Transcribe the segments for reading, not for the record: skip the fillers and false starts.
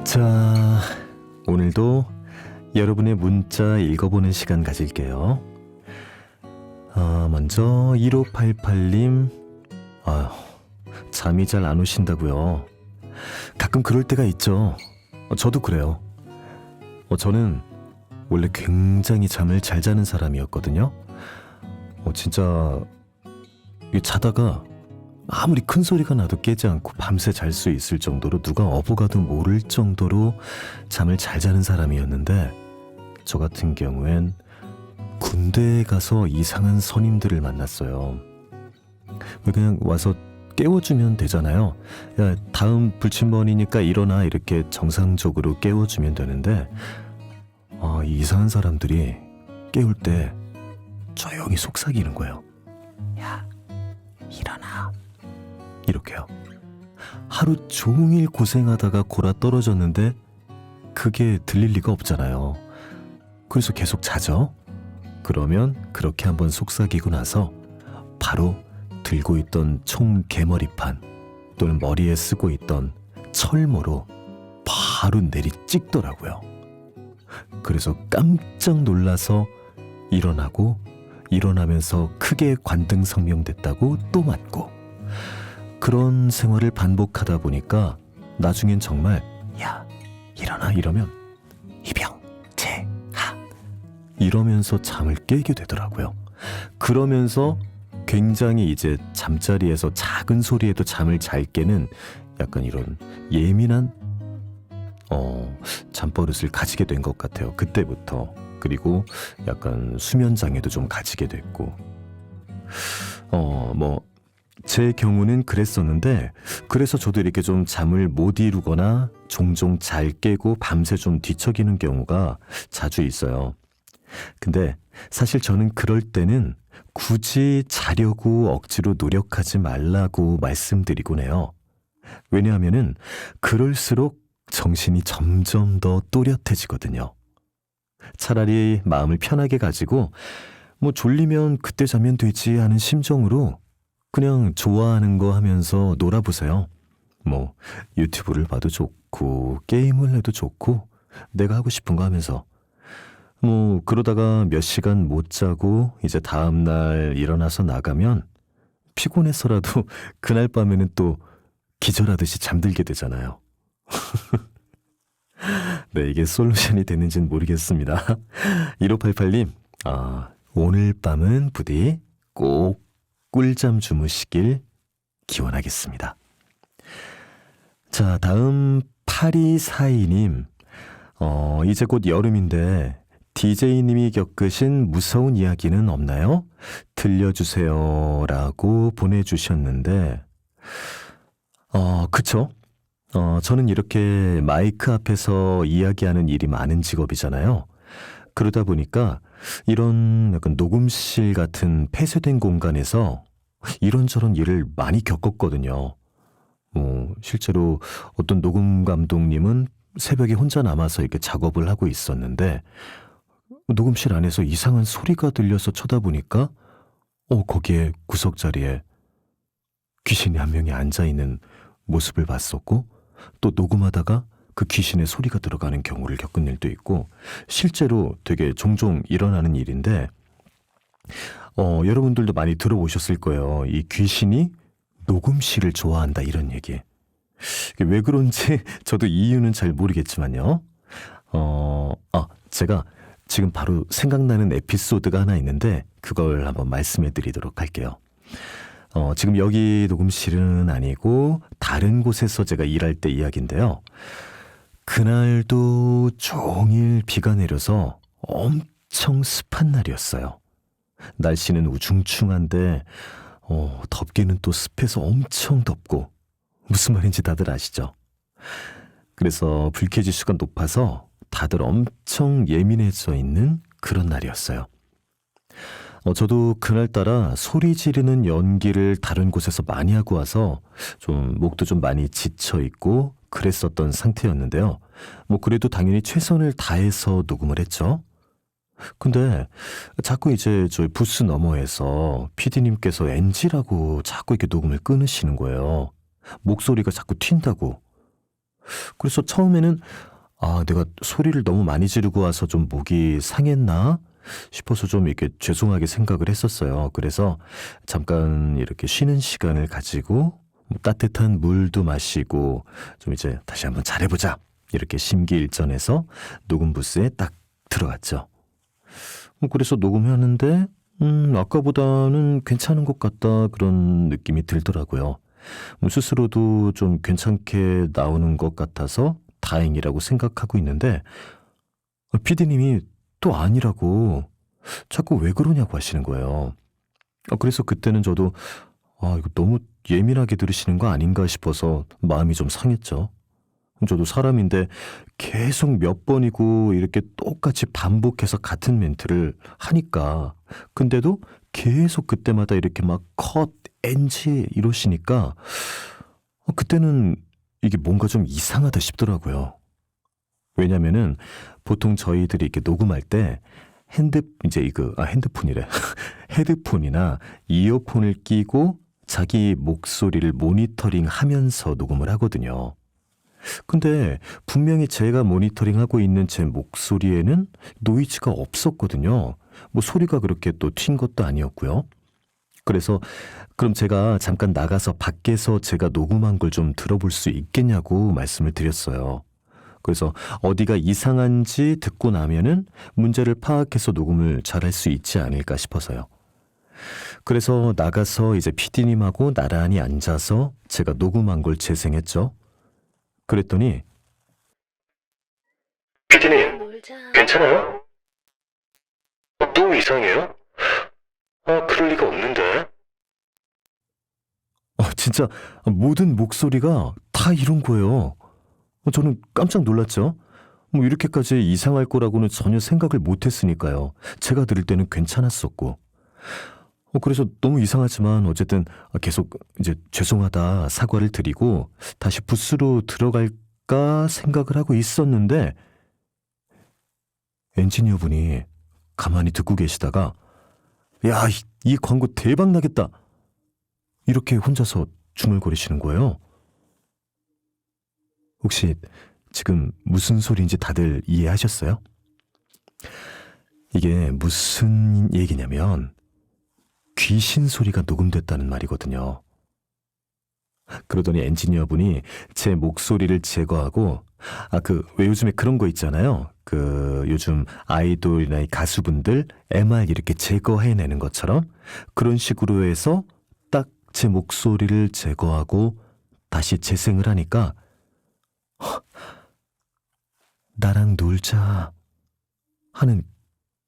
자, 오늘도 여러분의 문자 읽어보는 시간 가질게요. 먼저 1588님, 잠이 잘 안 오신다고요. 가끔 그럴 때가 있죠. 저도 그래요. 저는 원래 굉장히 잠을 잘 자는 사람이었거든요. 진짜 자다가 아무리 큰 소리가 나도 깨지 않고 밤새 잘 수 있을 정도로 누가 어부가도 모를 정도로 잠을 잘 자는 사람이었는데, 저 같은 경우엔 군대에 가서 이상한 선임들을 만났어요. 그냥 와서 깨워주면 되잖아요. 야, 다음 불침번이니까 일어나, 이렇게 정상적으로 깨워주면 되는데, 이 이상한 사람들이 깨울 때 조용히 속삭이는 거예요. 야, 일어나, 이렇게요. 하루 종일 고생하다가 골아 떨어졌는데 그게 들릴 리가 없잖아요. 그래서 계속 자죠. 그러면 그렇게 한번 속삭이고 나서 바로 들고 있던 총 개머리판 또는 머리에 쓰고 있던 철모로 바로 내리 찍더라고요. 그래서 깜짝 놀라서 일어나면서 크게 관등성명됐다고 또 맞고, 그런 생활을 반복하다 보니까 나중엔 정말 야, 일어나, 이러면 이병재하 이러면서 잠을 깨게 되더라고요. 그러면서 굉장히 이제 잠자리에서 작은 소리에도 잠을 잘 깨는 약간 이런 예민한 잠버릇을 가지게 된 것 같아요. 그때부터. 그리고 약간 수면장애도 좀 가지게 됐고, 제 경우는 그랬었는데, 그래서 저도 이렇게 좀 잠을 못 이루거나 종종 잘 깨고 밤새 좀 뒤척이는 경우가 자주 있어요. 근데 사실 저는 그럴 때는 굳이 자려고 억지로 노력하지 말라고 말씀드리곤 해요. 왜냐하면은 그럴수록 정신이 점점 더 또렷해지거든요. 차라리 마음을 편하게 가지고 졸리면 그때 자면 되지 하는 심정으로 그냥 좋아하는 거 하면서 놀아보세요. 유튜브를 봐도 좋고 게임을 해도 좋고 내가 하고 싶은 거 하면서 그러다가 몇 시간 못 자고 이제 다음날 일어나서 나가면 피곤해서라도 그날 밤에는 또 기절하듯이 잠들게 되잖아요. 네, 이게 솔루션이 되는지는 모르겠습니다. 1588님, 오늘 밤은 부디 꼭 꿀잠 주무시길 기원하겠습니다. 자, 다음 8242님, 이제 곧 여름인데 DJ님이 겪으신 무서운 이야기는 없나요? 들려주세요 라고 보내주셨는데, 그쵸? 저는 이렇게 마이크 앞에서 이야기하는 일이 많은 직업이잖아요. 그러다 보니까 이런 약간 녹음실 같은 폐쇄된 공간에서 이런저런 일을 많이 겪었거든요. 실제로 어떤 녹음 감독님은 새벽에 혼자 남아서 이렇게 작업을 하고 있었는데, 녹음실 안에서 이상한 소리가 들려서 쳐다보니까 거기에 구석자리에 귀신이 한 명이 앉아있는 모습을 봤었고, 또 녹음하다가 그 귀신의 소리가 들어가는 경우를 겪은 일도 있고, 실제로 되게 종종 일어나는 일인데, 여러분들도 많이 들어보셨을 거예요. 이 귀신이 녹음실을 좋아한다, 이런 얘기. 왜 그런지 저도 이유는 잘 모르겠지만요. 제가 지금 바로 생각나는 에피소드가 하나 있는데 그걸 한번 말씀해 드리도록 할게요. 지금 여기 녹음실은 아니고 다른 곳에서 제가 일할 때 이야기인데요. 그날도 종일 비가 내려서 엄청 습한 날이었어요. 날씨는 우중충한데 덥기는 또 습해서 엄청 덥고, 무슨 말인지 다들 아시죠? 그래서 불쾌지수가 높아서 다들 엄청 예민해져 있는 그런 날이었어요. 저도 그날따라 소리 지르는 연기를 다른 곳에서 많이 하고 와서 목도 좀 많이 지쳐 있고 그랬었던 상태였는데요. 그래도 당연히 최선을 다해서 녹음을 했죠. 근데 자꾸 이제 저희 부스 너머에서 PD님께서 NG라고 자꾸 이렇게 녹음을 끊으시는 거예요. 목소리가 자꾸 튄다고. 그래서 처음에는 내가 소리를 너무 많이 지르고 와서 좀 목이 상했나 싶어서 좀 이렇게 죄송하게 생각을 했었어요. 그래서 잠깐 이렇게 쉬는 시간을 가지고 따뜻한 물도 마시고 좀 이제 다시 한번 잘해보자. 이렇게 심기일전해서 녹음 부스에 딱 들어갔죠. 그래서 녹음하는데 아까보다는 괜찮은 것 같다 그런 느낌이 들더라고요. 스스로도 좀 괜찮게 나오는 것 같아서 다행이라고 생각하고 있는데 PD님이 또 아니라고 자꾸 왜 그러냐고 하시는 거예요. 그래서 그때는 저도 이거 너무 예민하게 들으시는 거 아닌가 싶어서 마음이 좀 상했죠. 저도 사람인데 계속 몇 번이고 이렇게 똑같이 반복해서 같은 멘트를 하니까 근데도 계속 그때마다 이렇게 막 컷, NG 이러시니까 그때는 이게 뭔가 좀 이상하다 싶더라고요. 왜냐면은 보통 저희들이 이렇게 녹음할 때 핸드폰이래. 헤드폰이나 이어폰을 끼고 자기 목소리를 모니터링 하면서 녹음을 하거든요. 근데 분명히 제가 모니터링하고 있는 제 목소리에는 노이즈가 없었거든요. 뭐 소리가 그렇게 또 튄 것도 아니었고요. 그래서 그럼 제가 잠깐 나가서 밖에서 제가 녹음한 걸 좀 들어볼 수 있겠냐고 말씀을 드렸어요. 그래서 어디가 이상한지 듣고 나면은 문제를 파악해서 녹음을 잘할 수 있지 않을까 싶어서요. 그래서 나가서 이제 PD님하고 나란히 앉아서 제가 녹음한 걸 재생했죠. 그랬더니 PD님, 괜찮아요? 너무 이상해요? 그럴 리가 없는데. 진짜 모든 목소리가 다 이런 거예요. 저는 깜짝 놀랐죠. 뭐 이렇게까지 이상할 거라고는 전혀 생각을 못 했으니까요. 제가 들을 때는 괜찮았었고. 그래서 너무 이상하지만 어쨌든 계속 이제 죄송하다 사과를 드리고 다시 부스로 들어갈까 생각을 하고 있었는데 엔지니어분이 가만히 듣고 계시다가 야, 이 광고 대박 나겠다. 이렇게 혼자서 중얼거리시는 거예요. 혹시 지금 무슨 소리인지 다들 이해하셨어요? 이게 무슨 얘기냐면 귀신 소리가 녹음됐다는 말이거든요. 그러더니 엔지니어분이 제 목소리를 제거하고 왜 요즘에 그런 거 있잖아요. 요즘 아이돌이나 가수분들 MR 이렇게 제거해내는 것처럼 그런 식으로 해서 딱 제 목소리를 제거하고 다시 재생을 하니까 나랑 놀자 하는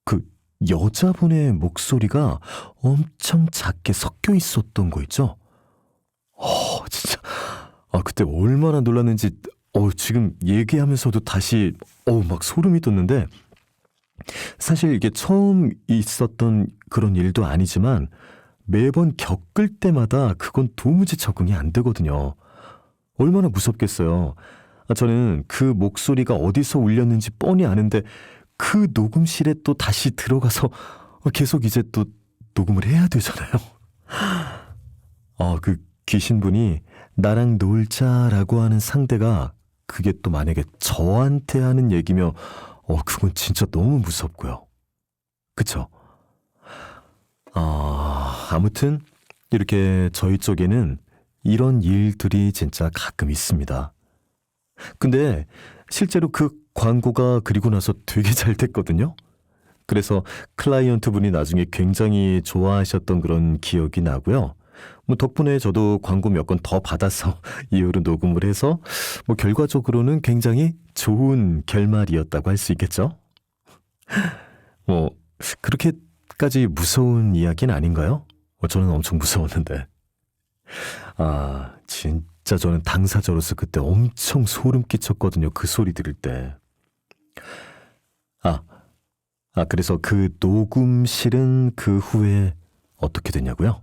그 여자분의 목소리가 엄청 작게 섞여 있었던 거 있죠? 진짜 그때 얼마나 놀랐는지 지금 얘기하면서도 다시 막 소름이 돋는데 사실 이게 처음 있었던 그런 일도 아니지만 매번 겪을 때마다 그건 도무지 적응이 안 되거든요. 얼마나 무섭겠어요. 저는 그 목소리가 어디서 울렸는지 뻔히 아는데 그 녹음실에 또 다시 들어가서 계속 이제 또 녹음을 해야 되잖아요. 그 귀신분이 나랑 놀자라고 하는 상대가 그게 또 만약에 저한테 하는 얘기며 그건 진짜 너무 무섭고요. 그쵸? 아무튼 이렇게 저희 쪽에는 이런 일들이 진짜 가끔 있습니다. 근데 실제로 그 광고가 그리고 나서 되게 잘 됐거든요. 그래서 클라이언트 분이 나중에 굉장히 좋아하셨던 그런 기억이 나고요. 뭐 덕분에 저도 광고 몇 건 더 받아서 이후로 녹음을 해서 뭐 결과적으로는 굉장히 좋은 결말이었다고 할 수 있겠죠. 뭐 그렇게까지 무서운 이야기는 아닌가요? 저는 엄청 무서웠는데. 진짜 저는 당사자로서 그때 엄청 소름 끼쳤거든요. 그 소리 들을 때. 그래서 그 녹음실은 그 후에 어떻게 됐냐고요?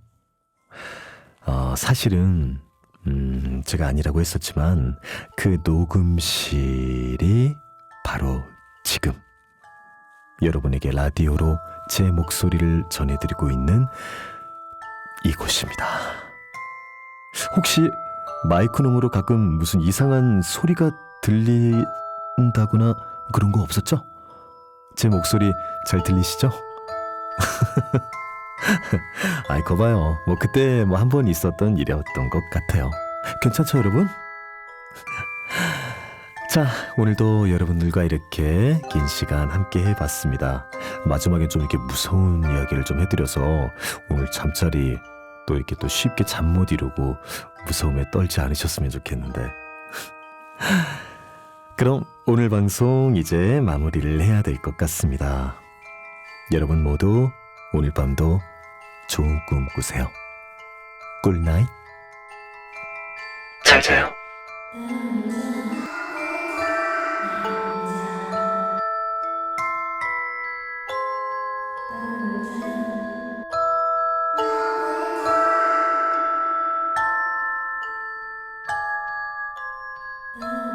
사실은 제가 아니라고 했었지만 그 녹음실이 바로 지금 여러분에게 라디오로 제 목소리를 전해드리고 있는 이곳입니다. 혹시 마이크 너머로 가끔 무슨 이상한 소리가 들린다거나 그런 거 없었죠? 제 목소리 잘 들리시죠? 아이, 거봐요. 뭐 그때 뭐 한 번 있었던 일이었던 것 같아요. 괜찮죠, 여러분? 자, 오늘도 여러분들과 이렇게 긴 시간 함께 해봤습니다. 마지막에 좀 이렇게 무서운 이야기를 좀 해드려서 오늘 잠자리 또 이렇게 또 쉽게 잠 못 이루고 무서움에 떨지 않으셨으면 좋겠는데. 그럼 오늘 방송 이제 마무리를 해야 될 것 같습니다. 여러분 모두 오늘 밤도 좋은 꿈 꾸세요. 굿나잇. 잘 자요. 아